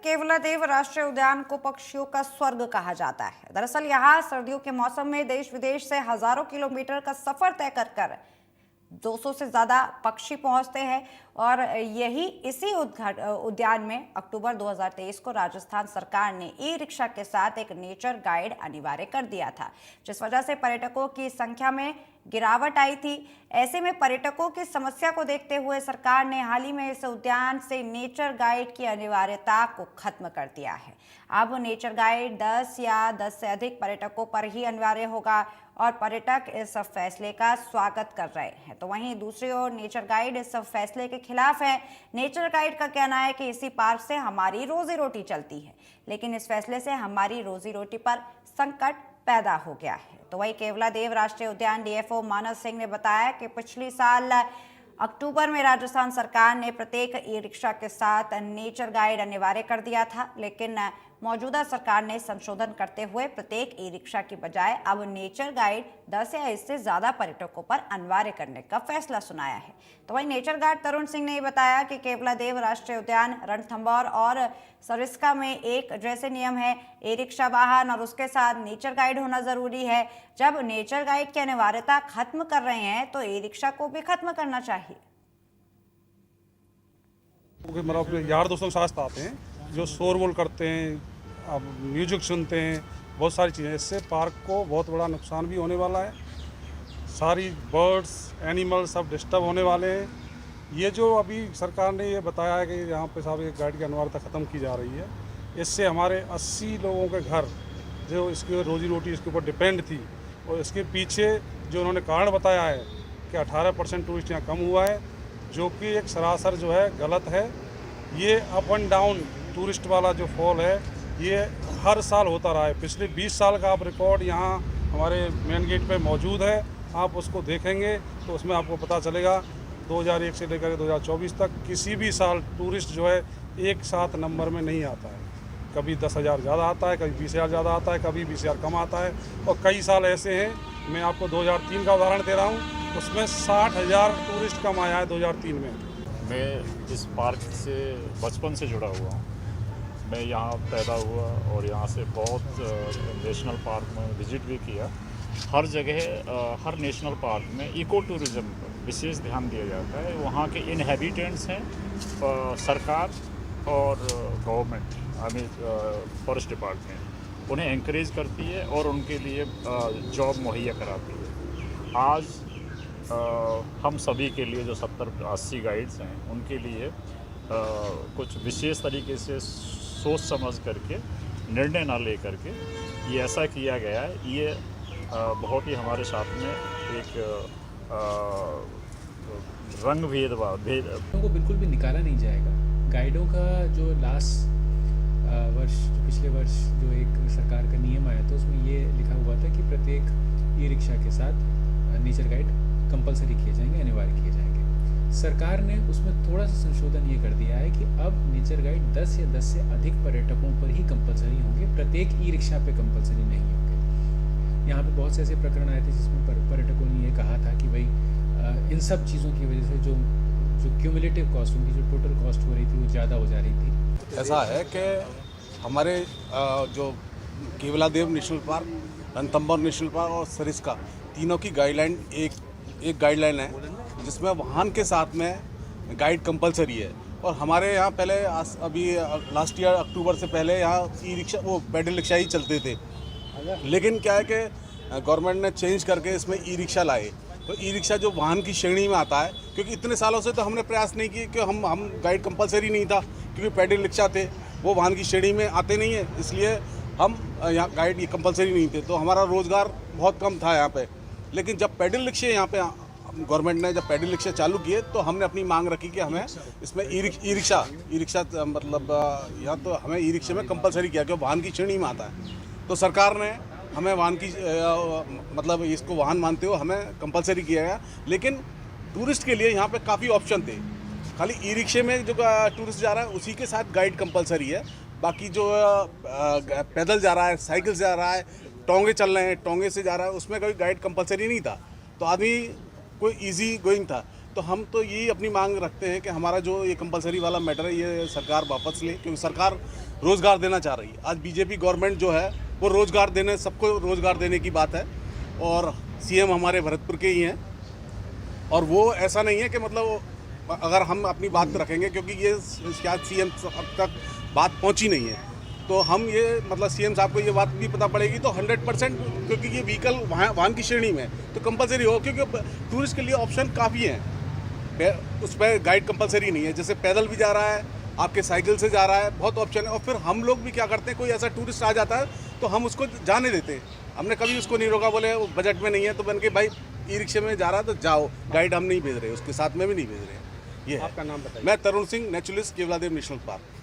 केवलादेव राष्ट्रीय उद्यान को पक्षियों का स्वर्ग कहा जाता है। दरअसल यहाँ सर्दियों के मौसम में देश विदेश से हजारों किलोमीटर का सफर तय कर 200 से ज्यादा पक्षी पहुंचते हैं और इसी उद्यान में अक्टूबर 2023 को राजस्थान सरकार ने ई रिक्शा के साथ एक नेचर गाइड अनिवार्य कर दिया था, जिस वजह से पर्यटकों की संख्या में गिरावट आई थी। ऐसे में पर्यटकों की समस्या को देखते हुए सरकार ने हाल ही में इस उद्यान से नेचर गाइड की अनिवार्यता को खत्म कर दिया है। अब नेचर गाइड 10 या 10 से अधिक पर्यटकों पर ही अनिवार्य होगा और पर्यटक इस फैसले का स्वागत कर रहे हैं। तो वहीं दूसरी ओर नेचर गाइड इस फैसले के खिलाफ है। नेचर गाइड का कहना है कि इसी पार्क से हमारी रोजी रोटी चलती है, लेकिन इस फैसले से हमारी रोजी रोटी पर संकट पैदा हो गया है। तो वही केवलादेव राष्ट्रीय उद्यान डीएफओ मानस सिंह ने बताया कि पिछले साल अक्टूबर में राजस्थान सरकार ने प्रत्येक ई रिक्शा के साथ नेचर गाइड अनिवार्य कर दिया था, लेकिन मौजूदा सरकार ने संशोधन करते हुए प्रत्येक ई रिक्शा की बजाय अब नेचर गाइड 10 या इससे ज्यादा पर्यटकों पर अनिवार्य करने का फैसला सुनाया है। तो वहीं नेचर गाइड तरुण सिंह ने बताया कि केवलादेव राष्ट्रीय उद्यान, रणथंभौर और सरिस्का में एक जैसे नियम है। ई रिक्शा वाहन और उसके साथ नेचर गाइड होना जरूरी है। जब नेचर गाइड की अनिवार्यता खत्म कर रहे हैं तो ई रिक्शा को भी खत्म करना चाहिए। मतलब यार दोस्तों के साथ आते हैं जो शोरगुल करते हैं, अब म्यूजिक सुनते हैं, बहुत सारी चीज़ें, इससे पार्क को बहुत बड़ा नुकसान भी होने वाला है। सारी बर्ड्स एनिमल्स सब डिस्टर्ब होने वाले हैं। ये जो अभी सरकार ने ये बताया है कि यहाँ पे साहब एक गाइड की अनिवार्यता ख़त्म की जा रही है, इससे हमारे 80 लोगों के घर जो इसकी रोजी रोटी इसके ऊपर डिपेंड थी, और इसके पीछे जो उन्होंने कारण बताया है कि 18% टूरिस्ट यहाँ कम हुआ है, जो कि एक सरासर जो है गलत है। ये अप एंड डाउन टूरिस्ट वाला जो फॉल है ये हर साल होता रहा है। पिछले 20 साल का आप रिकॉर्ड यहाँ हमारे मेन गेट पे मौजूद है, आप उसको देखेंगे तो उसमें आपको पता चलेगा 2001 से लेकर 2024 तक किसी भी साल टूरिस्ट जो है एक साथ नंबर में नहीं आता है। कभी 10,000 ज़्यादा आता है, कभी 20,000 ज़्यादा आता है, कभी 20,000 कम आता है। और कई साल ऐसे हैं, मैं आपको 2003 का उदाहरण दे रहा हूँ, उसमें 60,000 टूरिस्ट कम आया है 2003 में। मैं इस पार्क से बचपन से जुड़ा हुआ हूँ। मैं यहाँ पैदा हुआ और यहाँ से बहुत नेशनल पार्क में विज़िट भी किया। हर जगह हर नेशनल पार्क में इको टूरिज़्म पर विशेष ध्यान दिया जाता है। वहाँ के इनहेबिटेंट्स हैं, सरकार और government, I mean forest department उन्हें एंकरेज करती है और उनके लिए जॉब मुहैया कराती है। आज हम सभी के लिए जो 70-80 गाइड्स हैं उनके लिए कुछ विशेष तरीके से सोच समझ करके निर्णय ना ले करके ये ऐसा किया गया है। ये बहुत ही हमारे साथ में एक रंग भेदभाव को बिल्कुल भी निकाला नहीं जाएगा। गाइडों का जो लास्ट पिछले वर्ष जो एक सरकार का नियम आया था उसमें ये लिखा हुआ था कि प्रत्येक ई रिक्शा के साथ नेचर गाइड कंपलसरी किए जाएंगे, अनिवार्य किए जाएंगे। सरकार ने उसमें थोड़ा सा संशोधन ये कर दिया है कि अब नेचर गाइड 10 या 10 से अधिक पर्यटकों पर ही कंपलसरी होंगे, प्रत्येक ई रिक्शा पे कंपलसरी नहीं होंगे। यहाँ पे बहुत से ऐसे प्रकरण आए थे जिसमें पर्यटकों ने ये कहा था कि भाई इन सब चीज़ों की वजह से जो क्यूमुलेटिव कॉस्ट, उनकी जो टोटल कॉस्ट हो रही थी वो ज़्यादा हो जा रही थी। ऐसा है कि हमारे जो Keoladeo national park, Ranthambore national park और सरिस्का तीनों की गाइडलाइन एक गाइडलाइन है जिसमें वाहन के साथ में गाइड कंपलसरी है। और हमारे यहाँ पहले अभी लास्ट ईयर अक्टूबर से पहले यहाँ ई रिक्शा वो पैडल रिक्शा ही चलते थे, लेकिन क्या है कि गवर्नमेंट ने चेंज करके इसमें ई रिक्शा लाए। तो ई रिक्शा जो वाहन की श्रेणी में आता है, क्योंकि इतने सालों से तो हमने प्रयास नहीं किए कि हम गाइड कंपलसरी नहीं था, क्योंकि पैडल रिक्शा थे वो वाहन की श्रेणी में आते नहीं है, इसलिए हम यहाँ गाइड ये कंपलसरी नहीं थे। तो हमारा रोज़गार बहुत कम था यहाँ पे। लेकिन जब पैडल रिक्शे यहाँ पे गवर्नमेंट ने जब पैडल रिक्शा चालू किए तो हमने अपनी मांग रखी कि हमें इसमें ई रिक्शा मतलब यहाँ तो हमें ई रिक्शे में कंपलसरी किया क्योंकि वाहन की श्रेणी में आता है। तो सरकार ने हमें वाहन की मतलब इसको वाहन मानते हुए हमें कंपलसरी किया गया। लेकिन टूरिस्ट के लिए यहाँ पे काफ़ी ऑप्शन थे। खाली ई रिक्शे में जो टूरिस्ट जा रहा है उसी के साथ गाइड कंपलसरी है। बाकी जो पैदल जा रहा है, साइकिल से जा रहा है, टोंगे चल रहे हैं, टोंगे से जा रहा है, उसमें कोई गाइड कंपलसरी नहीं था। तो आदमी कोई इजी गोइंग था। तो हम तो यही अपनी मांग रखते हैं कि हमारा जो ये कंपलसरी वाला मैटर है ये सरकार वापस ले, क्योंकि सरकार रोज़गार देना चाह रही है। आज बीजेपी गवर्नमेंट जो है वो रोज़गार देने, सबको रोज़गार देने की बात है, और सीएम हमारे भरतपुर के ही हैं। और वो ऐसा नहीं है कि मतलब अगर हम अपनी बात रखेंगे, क्योंकि ये शायद सीएम अब तक बात पहुंची नहीं है, तो हम ये मतलब सीएम साहब को ये बात भी पता पड़ेगी तो 100%, क्योंकि ये व्हीकल वाहन की श्रेणी में तो कंपलसरी हो, क्योंकि टूरिस्ट के लिए ऑप्शन काफ़ी हैं। उस पर गाइड कंपलसरी नहीं है, जैसे पैदल भी जा रहा है, आपके साइकिल से जा रहा है, बहुत ऑप्शन है। और फिर हम लोग भी क्या करते हैं, कोई ऐसा टूरिस्ट आ जाता है तो हम उसको जाने देते हैं। हमने कभी उसको नहीं रोका, बोले वो बजट में नहीं है तो मैंने कहा भाई ई रिक्शे में जा रहा है तो जाओ, गाइड हम नहीं भेज रहे, उसके साथ में भी नहीं भेज रहे। ये आपका नाम बताइए। मैं Tarun Singh, naturalist, Keoladeo national park.